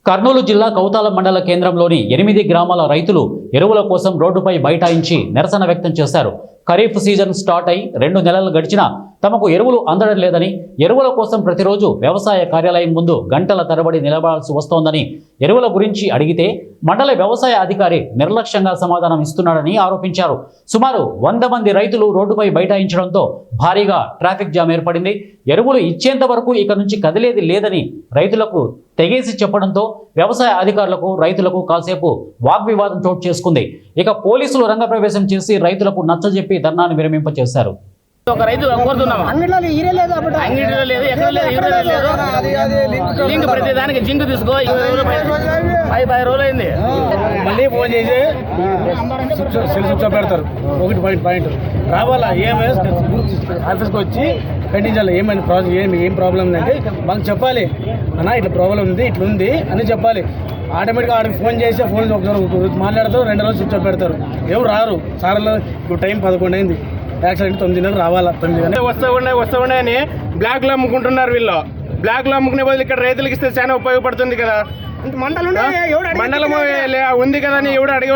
కర్నూలు జిల్లా కౌతాల మండల కేంద్రంలోని 8 గ్రామాల రైతులు ఎరువుల కోసం రోడ్డుపై బైఠాయించి నిరసన వ్యక్తం చేశారు. ఖరీఫ్ సీజన్ స్టార్ట్ అయి 2 నెలలు గడిచినా తమకు ఎరువులు అందడం లేదని, ఎరువుల కోసం ప్రతిరోజు వ్యవసాయ కార్యాలయం ముందు గంటల తరబడి నిలబడాల్సి వస్తోందని, ఎరువుల గురించి అడిగితే మండల వ్యవసాయ అధికారి నిర్లక్ష్యంగా సమాధానం ఇస్తున్నాడని ఆరోపించారు. సుమారు 100 మంది రైతులు రోడ్డుపై బైఠాయించడంతో భారీగా ట్రాఫిక్ జామ్ ఏర్పడింది. ఎరువులు ఇచ్చేంత వరకు ఇక నుంచి కదిలేది లేదని రైతులకు తెగేసి చెప్పడంతో వ్యవసాయ అధికారులకు రైతులకు కాసేపు వాగ్వివాదం చోటు చేసుకుంది. ఇక పోలీసులు రంగప్రవేశం చేసి రైతులకు నచ్చజెప్పి ధర్నాను విరమింపచేశారు. ఒక రైతు కోరుతున్నాము, అంగిడిలో లేదు, ఎక్కడ లేదు, లింక్ ప్రతి దానికి జింక్ తీసుకో. 10 రోజులు అయింది. మళ్ళీ ఫోన్ చేసి స్విచ్ పెడతారు. ఒకటి పాయింట్ రావాలా, ఆఫీస్కి వచ్చి ఖండించాలి. ఏమైనా ప్రాబ్లం, ఏం ప్రాబ్లం ఉందంటే మాకు చెప్పాలి. అన్న ఇట్లా ప్రాబ్లం ఉంది, ఇట్లా ఉంది అని చెప్పాలి. ఆటోమేటిక్గా ఆడికి ఫోన్ చేసి ఫోన్ ఒకసారి మాట్లాడతారు, 2 రోజులు స్విచ్ పెడతారు. ఎవరు రారు. సార్లు ఇప్పుడు టైం 11 అయింది, యాక్సిడెంట్ 9 రావాలా. 9 వస్తూ ఉన్నాయి అని బ్లాక్లో అమ్ముకుంటున్నారు. వీళ్ళు బ్లాక్లో అమ్ముకునే బదులు ఇక్కడ రైతులకు ఇస్తే చాలా ఉపయోగపడుతుంది కదా. మండలం ఉంది కదా అని ఎవడు అడిగి